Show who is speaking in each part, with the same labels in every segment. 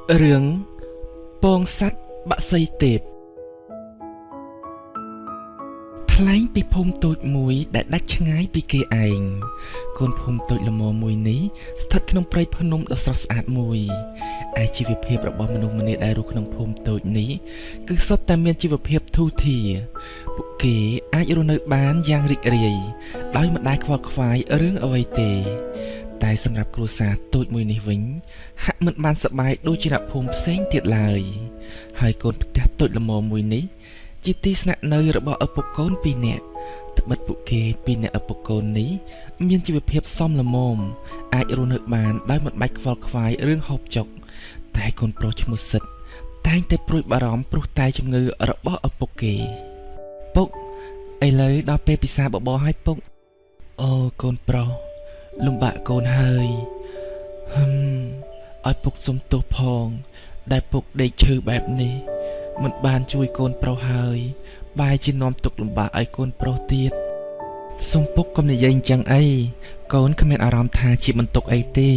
Speaker 1: រឿងពងសัตว์បាក់សីទេពថ្លែងពីភូមិតូចមួយដែលដាច់ឆ្ងាយពីគេឯងកូនភូមិតូចល្មមមួយនេះស្ថិតក្នុងព្រៃភ្នំដ៏ស្រស់ស្អាតមួយឯជីវភាពរបស់មនុស្សម្នាដែលរស់ក្នុងភូមិតូចនេះគឺសុទ្ធតែមានជីវភាពធូរធារពួកគេអាចរស់នៅបានយ៉ាងរីករាយដោយមិនដែលខ្វល់ខ្វាយរឿងអ្វីទេតែសម្រាប់គ្រួសារតូចមួយនេះវិញហាក់មិនបានសប្បាយដូចជាអ្នកភូមិផ្សេងទៀតឡើយហើយកូនផ្ទះតូចល្មមមួយនេះជាទីស្នាក់នៅរបស់ឪពុកកូន2នាក់ត្បិតពួកគេ2នាក់ឪពុកកូននេះមានជីវភាពសមល្មមអាចរស់នៅបានដោយមិនបាច់ខ្វល់ខ្វាយរឿងហូបចុកតែកូនប្រុសឈ្មោះសិតតែងតែព្រួយបារម្ភព្រោះតែជំងឺរបស់ឪពុកគេពុកឥឡូវដល់ពេលពិសាបបរហើយពុកអូកូនប្រុសលំបាកកូនហើយឲ្យពុកសុំទោសផងដែលពុកដេកឈឺបែបនេះមិនបានជួយកូនប្រុសហើយបែរជានាំទុក្ខលំបាកឲ្យកូនប្រុសទៀតសុំពុកកុំនិយាយអញ្ចឹងអីកូនគ្មានអារម្មណ៍ថាជាបន្ទុកអីទេ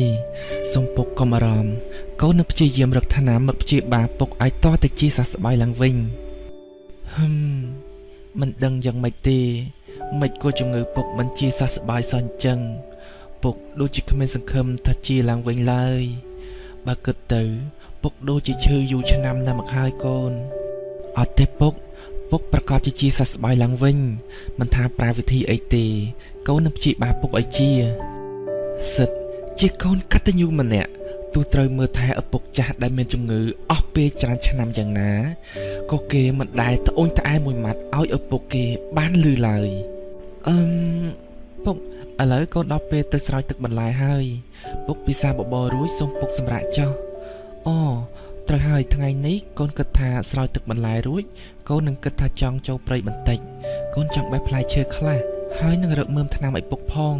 Speaker 1: សុំពុកកុំអារម្មណ៍កូននឹងព្យាយាមរកថ្នាំមកព្យាបាលពុកឲ្យតតែជាសះស្បើយឡើងវិញមិនដឹងយ៉ាងម៉េចទេមិនក៏ជំងឺពុកមិនជាសះស្បើយសោះអញ្ចឹងពុកដូចជាគ្មានសង្ឃឹមថាជាឡើងវិញឡើយបើគិតទៅពុកដូចជាឈឺយូរឆ្នាំណាស់មកហើយកូនអត់ទេពុកប្រកាសជាសះស្បើយឡើងវិញមិនថាប្រើវិធីអីទេកូននឹងព្យាបាលពុកឲ្យជាសិតជាកូនកតញ្ញូម្នាក់ទោះត្រូវមើលថែឪពុកចាស់ដែលមានជំងឺអស់ពេលច្រើនឆ្នាំយ៉ាងណាក៏គេមិនដែលត្អូញត្អែមួយម៉ាត់ឲ្យឪពុកគេបានលឺឡើយពុកឥឡូវកូនដល់ពេលទៅស្រោចទឹកបន្លែហើយពុកពិសាបបររួចសូមពុកសម្រាកចុះអូត្រូវហើយថ្ងៃនេះកូនគិតថាស្រោចទឹកបន្លែរួចកូននឹងគិតថាចង់ចូលព្រៃបន្តិចកូនចង់បេះផ្លែឈើខ្លះហើយនឹងរកមើមថ្នាំឲ្យពុកផង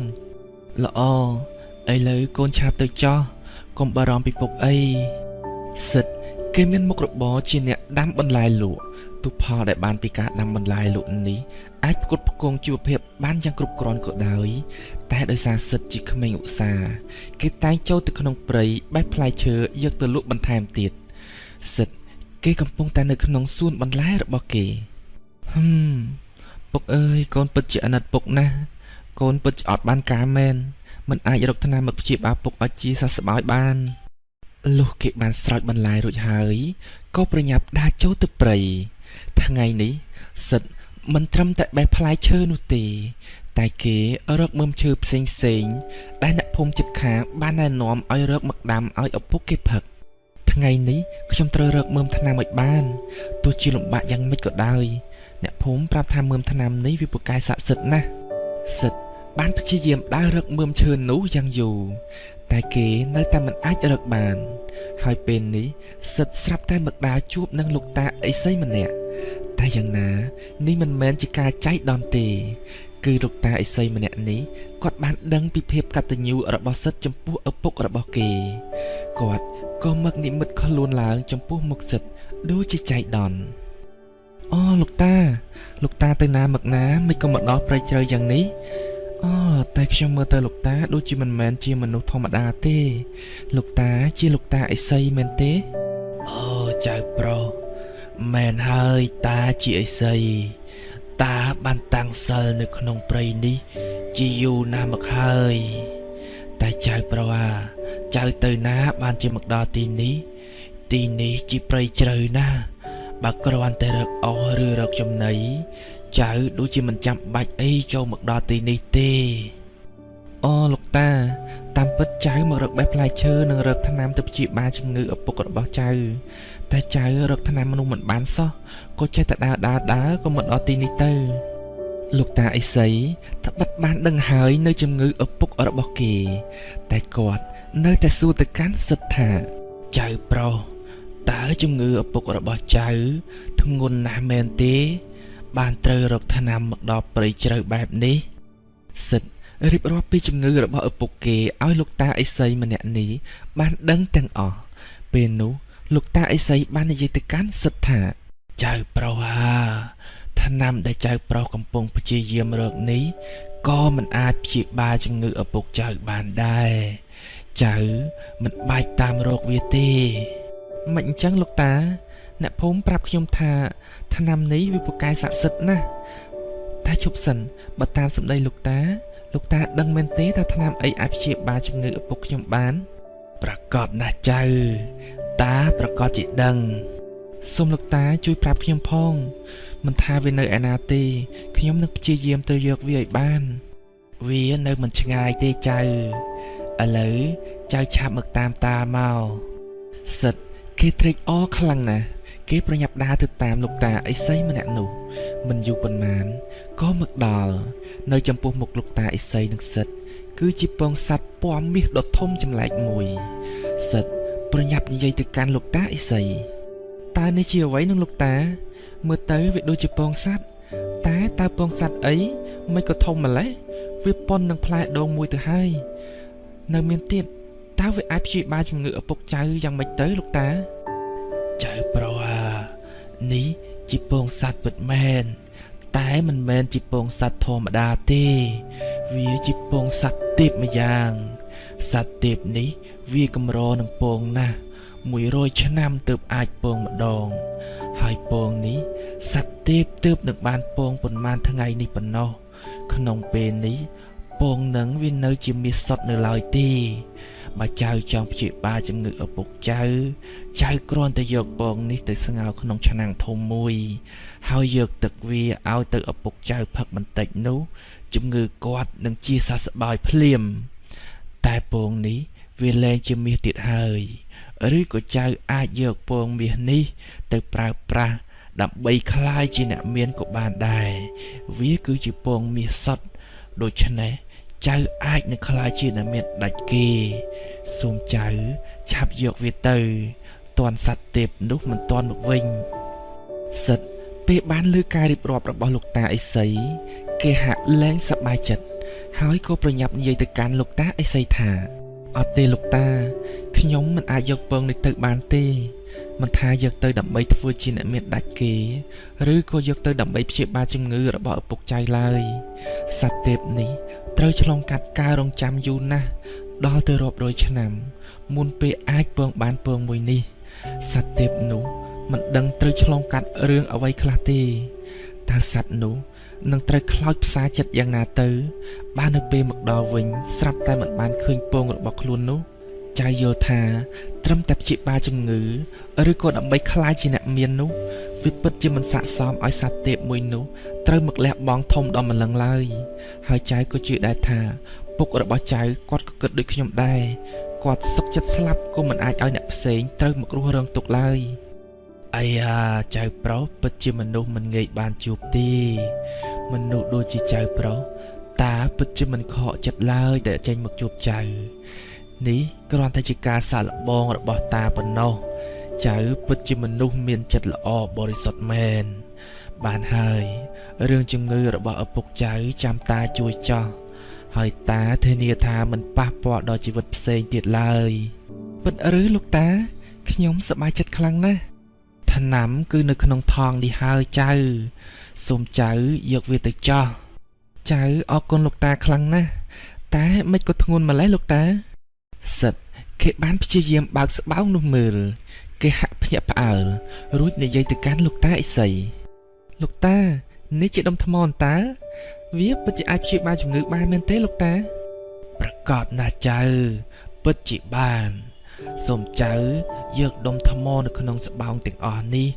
Speaker 1: ល្អឥឡូវកូនឆាប់ទៅចុះកុំបារម្ភពីពុកអីសិតគេមានមុខរបរជាអ្នកដាំបន្លែលក់ទុផលដែលបានពីការដាំបន្លែលក់នេះអាចផ្គត់ផ្គង់ជីវភាពបានយ៉ាងគ្រប់គ្រាន់ក៏ដោយតែដោយសារសិតជាក្មេងឧស្សាហ៍គេតែងចូលទៅក្នុងព្រៃបេះផ្លែឈើយកទៅលក់បន្ថែមទៀតសិតគេកំពុងតែនៅក្នុងសួនបន្លែរបស់គេពុកអើយកូនពិតជាអាណិតពុកណាស់កូនពិតជាអត់បានការមែនមិនអាចរកថ្នាំមកព្យាបាលពុកឲ្យជាសះស្បើយបានលុះគេបានស្រោចបន្លែរួចហើយក៏ប្រញាប់ដើរចូលទៅព្រៃថ្ងៃនេះសិតមិនត្រឹមតែបេះផ្លែឈើនោះទេតែគេរកមើមឈើផ្សេងដែលអ្នកភូមិជិតខាងបានណែនាំឲ្យរកមកដាំឲ្យឪពុកគេផឹកថ្ងៃនេះខ្ញុំត្រូវរកមើមថ្នាំឲ្យបានទោះជាលំបាកយ៉ាងម៉េចក៏ដោយអ្នកភូមិប្រាប់ថាមើមថ្នាំនេះវាពូកែស័ក្តិសិទ្ធិណាស់សិទ្ធិបានព្យាយាមដើររកមើមឈើនោះយ៉ាងយូរតែគេនៅតែមិនអាចរកបានហើយពេលនេះសិទ្ធិស្រាប់តែមកដើរជួបនឹងលោកតាអេសីម្នាក់តែយ៉ាងណានេះមិនមែនជាការចៃដន្យទេគឺលោកតាអេសីម្នាក់នេះគាត់បានដឹងពីភាពកតញ្ញូរបស់សិទ្ធិចំពោះឪពុករបស់គេគាត់ក៏មកនិមិត្តខ្លួនឡើងចំពោះមុខសិទ្ធិដូចជាចៃដន្យអូលោកតាទៅណាមកណាមិនក៏មកដល់ព្រៃជ្រៅយ៉ាងនេះអូតែខ្ញុំមើលទៅលោកតាដូចជាមិនមែនជាមនុស្សធម្មតាទេលោកតាជាលោកតាអេសីមែនទេអូចៅប្រុសមែនហើយតាជាអេសីតាបានតាំងសិលនៅក្នុងព្រៃនេះជាយូរណាស់មកហើយតែចៅប្រុសចៅទៅណាបានជាមកដល់ទីនេះជាព្រៃជ្រៅណាស់បើគ្រាន់តែរកអស់ឬរកចំណីចៅដូចជាមិនចាំបាច់អីចូលមកដល់ទីនេះទេអូលោកតាតាមពិតចៅមករកបេះផ្លែឈើនិងរកថ្នាំទៅព្យាបាលជំងឺឪពុករបស់ចៅតែចៅរកថ្នាំមនុស្សមិនបានសោះក៏ចេះតែដើរក៏មកដល់ទីនេះទៅលោកតាអេសីថាបាត់បានដឹងហើយនៅជំងឺឪពុករបស់គេតែគាត់នៅតែសួរទៅកាន់សិទ្ធថាចៅប្រុសតើជំងឺឪពុករបស់ចៅធ្ងន់ណាស់មែនទេបានត្រូវរកថ្នាំមកដល់ព្រៃជ្រៅបែបនេះសិទ្ធរៀបរាប់ពីជំងឺរបស់ឪពុកគេឲ្យលោកតាអេសីម្នាក់នេះបានដឹងទាំងអស់ពេលនោះលោកតាអេសីបាននិយាយទៅកាន់សិទ្ធថាចៅប្រុសថ្នាំដែលចៅប្រុសកំពុងព្យាយាមរកនេះក៏មិនអាចព្យាបាលជំងឺឪពុកចៅបានដែរចៅមិនបាច់តាមរកវាទេ មិនអញ្ចឹងលោកតាអ្នកភូមិប្រាប់ខ្ញុំថាថ្នាំនេះវាពូកែស័ក្តិសិទ្ធិណាស់តែជប់សិនបើតាមសម្ដីលោកតាដឹងមែនទេថាថ្នាំអីអាចព្យាបាលជំងឺឪពុកខ្ញុំបានប្រកបណាស់ចៅតាប្រកាសជាដឹងសូមលោកតាជួយប្រាប់ខ្ញុំផងមិនថាវានៅឯណាទេខ្ញុំនឹងព្យាយាមទៅយកវាឲ្យបានវានៅមិនឆ្ងាយទេចៅឥឡូវចៅឆាប់មកតាមតាមកសិតគេត្រេកអរខ្លាំងណាស់គេប្រញាប់ដើរទៅតាមលោកតាឥសីម្នាក់នោះមិនយូរប៉ុន្មានក៏មកដល់នៅចំពោះមុខលោកតាឥសីនិងសិតគឺជាពងសត្វពណ៌មាសដ៏ធំចម្លែកមួយសិតប្រញាប់និយាយទៅកាន់លោកតាឥសីតើនេះជាអ្វីនឹងលោកតាមើលទៅវាដូចជាពងសត្វតែតើពងសត្វអីមិនក៏ធំម្ល៉េះវាប៉ុននឹងផ្លែដូងមួយទៅហើយនៅមានទៀតតើវាអាចព្យាបាលជំងឺឪពុកចៅយ៉ាងម៉េចទៅលោកតាចៅប្រុសនេះជាពងសត្វពិតមែនតែមិនមែនជាពងសត្វធម្មតាទេវាជាពងសត្វទេពម្យ៉ាងសត្វទេពនេះវាកម្រនឹងពងណាស់100ឆ្នាំទើបអាចពងម្ដងហើយពងនេះសត្វទេពទើបនឹងបានពងប៉ុន្មានថ្ងៃនេះប៉ុណ្ណោះក្នុងពេលនេះពងនឹងវានៅជាមាសសុទ្ធនៅឡើយទេបើចៅចង់ព្យាបាលជំងឺឪពុកចៅគ្រាន់តែយកពងនេះទៅស្ងោរក្នុងឆ្នាំងធំមួយហើយយកទឹកវាឲ្យទៅឪពុកចៅផឹកបន្តិចនោះជំងឺគាត់នឹងជាសះស្បើយភ្លាមតែពងនេះវាលែងជាមាសទៀតហើយឬក៏ចៅអាចយកពងមាសនេះទៅប្រើប្រាស់ដើម្បីក្លាយជាអ្នកមានក៏បានដែរវាគឺជាពងមាសសុទ្ធដូច្នេះចៅអាចនឹងក្លាយជាអ្នកមានដាច់គេសូមចៅឆាប់យកវាទៅតាន់សត្វទេពនោះមិនតាន់មកវិញសិតពេលបានលើការរៀបរាប់របស់លោកតាឥសីគេហាក់លែងសប្បាយចិត្តហើយក៏ប្រញាប់និយាយទៅកាន់លោកតាឥសីថាអត់ទេលោកតាខ្ញុំមិនអាចយកពងនេះទៅបានទេមិនថាយកទៅដើម្បីធ្វើជាអ្នកមានដាច់គេឬក៏យកទៅដើម្បីព្យាបាលជំងឺរបស់ឪពុកចៅឡើយសត្វទេពនេះត្រូវឆ្លងកាត់ការរងចាំយូរណាស់ដល់ទៅរាប់រយឆ្នាំមុនពេលអាចពងបានពងមួយនេះសត្វទេពនោះមិនដឹងត្រូវឆ្លងកាត់រឿងអ្វីខ្លះទេតើសត្វនោះនឹងត្រូវខ្លោចផ្សាចិត្តយ៉ាងណាទៅបាននៅពេលមកដល់វិញស្រាប់តែមិនបានឃើញពងរបស់ខ្លួននោះចៅយល់ថាត្រឹមតែព្យាបាលជំងឺឬក៏ដើម្បីក្លាយជាអ្នកមាននោះវាពិតជាមិនស័ក្តិសមឲ្យសត្វទេពមួយនោះត្រូវមកលះបង់ធំដល់ម្លឹងឡើយហើយចៅក៏ជឿដែរថាពុករបស់ចៅគាត់ក៏គិតដូចខ្ញុំដែរគាត់សុខចិត្តស្លាប់ក៏មិនអាចឲ្យអ្នកផ្សេងត្រូវមករស់រងទុក្ខឡើយអាយ៉ាចៅប្រុសពិតជាមនុស្សមិនងាយបានជួបទេមនុស្សដូចជាចៅប្រុសតាពិតជាមិនខកចិត្តឡើយដែលចេញមកជួបចៅនេះគ្រាន់តែជាការសាកល្បងរបស់តាប៉ុណ្ណោះចៅពិតជាមនុស្សមានចិត្តល្អបរិសុទ្ធមែនបានហើយរឿងជំងឺរបស់ឪពុកចៅចាំតាជួយចោះហើយតាធានាថាមិនប៉ះពាល់ដល់ជីវិតផ្សេងទៀតឡើយពិតឬលោកតាខ្ញុំសប្បាយចិត្តខ្លាំងណាស់ថ្នាំគឺនៅក្នុងថង់នេះហើយចៅសូមចៅយកវាទៅចោះចៅអរគុណលោកតាខ្លាំងណាស់តែមិនក៏ធ្ងន់ម្ល៉េះលោកតាសិតគេបានព្យាយាមបើកស្បោងនោះមើលគេហាក់ភ្ញាក់ផ្អើលរួចនិយាយទៅកាន់លោកតាឥសីលោកតានេះជាដុំថ្មតើវាពិតជាអាចព្យាបាលជំងឺបានមែនទេលោកតាប្រកាសណាស់ចៅពិតជាបានសូមចៅយកដុំថ្មនៅក្នុងស្បោងទាំងអស់នេះ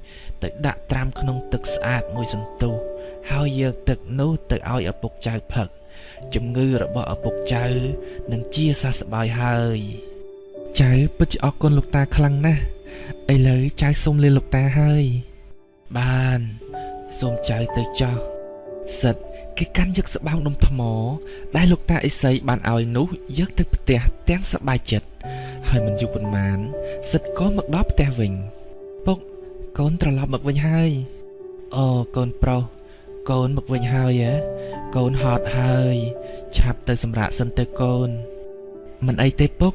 Speaker 1: ទៅដាក់ត្រាំក្នុងទឹកស្អាតមួយសន្ទុះហើយយកទឹកនោះទៅឲ្យឪពុកចៅផឹកជំងឺរបស់ឪពុកចៅនឹងជាសះស្បើយហើយចៅពិតជាអរគុណលោកតាខ្លាំងណាស់ឥឡូវចៅសូមលាលោកតាហើយបានសូមចៅទៅចោះសិតគេកាន់យកស្បោងដុំថ្មដែលលោកតាឥសីបានឲ្យនោះយកទៅផ្ទះទាំងសប្បាយចិត្តហើយមិនយូរប៉ុន្មានសិតក៏មកដល់ផ្ទះវិញពុកកូនត្រឡប់មកវិញហើយអូកូនប្រុសកូនមកវិញហើយកូនហត់ហើយឆាប់ទៅសម្រាកសិនទៅកូនមិនអីទេពុក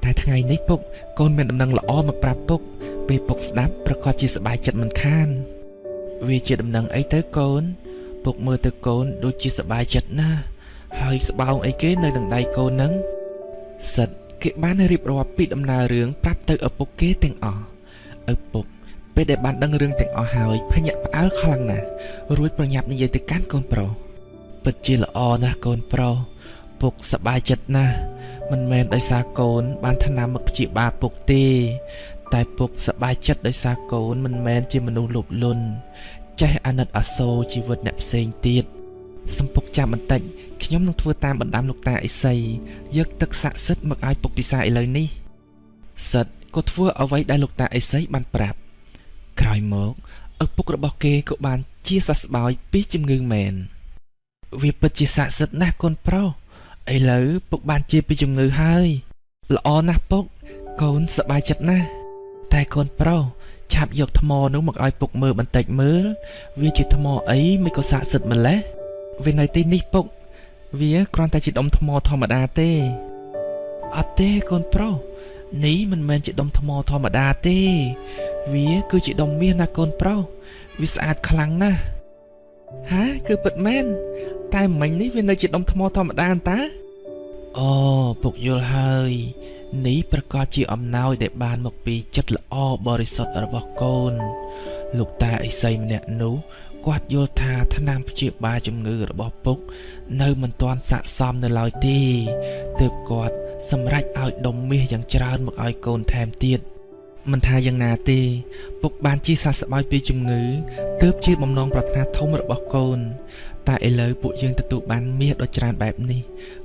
Speaker 1: តែថ្ងៃនេះពុកកូនមានដំណឹងល្អមកប្រាប់ពុកពេលពុកស្ដាប់ប្រកាសជាសប្បាយចិត្តមិនខានវាជាដំណឹងអីទៅកូនពុកមើលទៅកូនដូចជាសប្បាយចិត្តណាស់ហើយស្បោងអីគេនៅនឹងដៃកូននឹងសិតគេបានរៀបរាប់ពីដំណើររឿងប្រាប់ទៅឪពុកគេទាំងអស់ ឪពុកពេលដែលបានដឹងរឿងទាំងអស់ហើយភញាក់ផ្អើលខ្លាំងណាស់រួចប្រញាប់និយាយទៅកាន់កូនប្រុសពិតជាល្អណាស់កូនប្រុសពុកសប្បាយចិត្តណាស់មិនមែនដោយសារកូនបានថ្នាំមកព្យាបាលពុកទេតែពុកសប្បាយចិត្តដោយសារកូនមិនមែនជាមនុស្សលោភលន់ចេះអាណិតអាសូរជីវិតអ្នកផ្សេងទៀតសំពុកចាំបន្តិចខ្ញុំនឹងធ្វើតាមបណ្ដាំលោកតាអេសីយកទឹកស័ក្តិសិទ្ធិមកឲ្យពុកពិសាឥឡូវនេះសិទ្ធក៏ធ្វើអ្វីដែលលោកតាអេសីបានប្រាប់ក្រោយមកឪពុករបស់គេក៏បានជាសះស្បើយពីជំងឺមែនវាពិតជាស័ក្តិសិទ្ធិណាស់កូនប្រុសឥឡូវពុកបានជាពីជំងឺហើយល្អណាស់ពុកកូនសប្បាយចិត្តណាស់តែកូនប្រុសឆាប់យកថ្មនោះមកឲ្យពុកមើលបន្តិចមើលវាជាថ្មអីមិនក៏ស័ក្តិសិទ្ធិម្ល៉េះវានៅទីនេះពុកវាគ្រាន់តែជាដុំថ្មធម្មតាទេអត់ទេកូនប្រុសនេះមិនមែនជាដុំថ្មធម្មតាទេវាគឺជាដុំមាសណាកូនប្រុសវាស្អាតខ្លាំងណាស់ហាគឺពិតមែនតែមិញនេះវានៅជាដុំថ្មធម្មតាអន្តាអូពុកយល់ហើយនេះប្រកាសជាអំណោយដែលបានមកពីចិត្តល្អបរិសុទ្ធរបស់កូនលោកតាអេសីម្នាក់នោះគាត់យល់ថាថ្នាំព្យាបាលជំងឺរបស់ពុកនៅមិនទាន់ស័ក្តិសមនៅឡើយទេទើបគាត់សម្រេចឲ្យដុំមាសយ៉ាងច្រើនមកឲ្យកូនថែមទៀតមិនថាយ៉ាងណាទេពុកបានជាសះស្បើយពីជំងឺទើបជាបំណងប្រាថ្នាធំរបស់កូនតែឥឡូវពួកយើងទទួលបានមាសដ៏ច្រើនបែបនេះ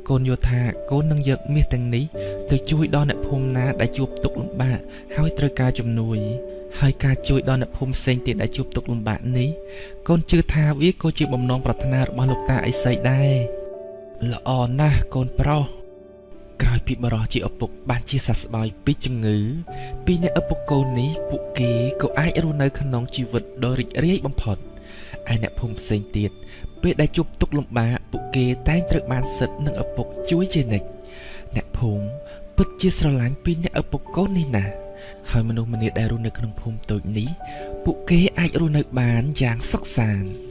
Speaker 1: កូនយល់ថាកូននឹងយកមាសទាំងនេះទៅជួយដល់អ្នកភូមិណាដែលជួបទុក្ខលំបាកហើយត្រូវការជំនួយហើយការជួយដល់អ្នកភូមិផ្សេងទៀតដែលជួបទុក្ខលំបាកនេះកូនជឿថាវាក៏ជាបំណងប្រាថ្នារបស់លោកតាអេសីដែរល្អណាស់កូនប្រុសក្រោយពីបរិះជាឪពុកបានជាសះស្បើយពីជំងឺពីអ្នកឪពុកកូននេះពួកគេក៏អាចរស់នៅក្នុងជីវិតដ៏រីករាយបំផុតឯអ្នកភូមិផ្សេងទៀតពេលដែលជួបទុក្ខលំបាកពួកគេតែងត្រូវបានសិទ្ធិនិងឪពុកជួយជានិច្ចអ្នកភូមិពិតជាស្រឡាញ់ពីអ្នកឪពុកកូននេះណាស់ហើយមនុស្សម្នាដែលរស់នៅក្នុងភូមិតូចនេះពួកគេអាចរស់នៅបានយ៉ាងសុខសាន្ត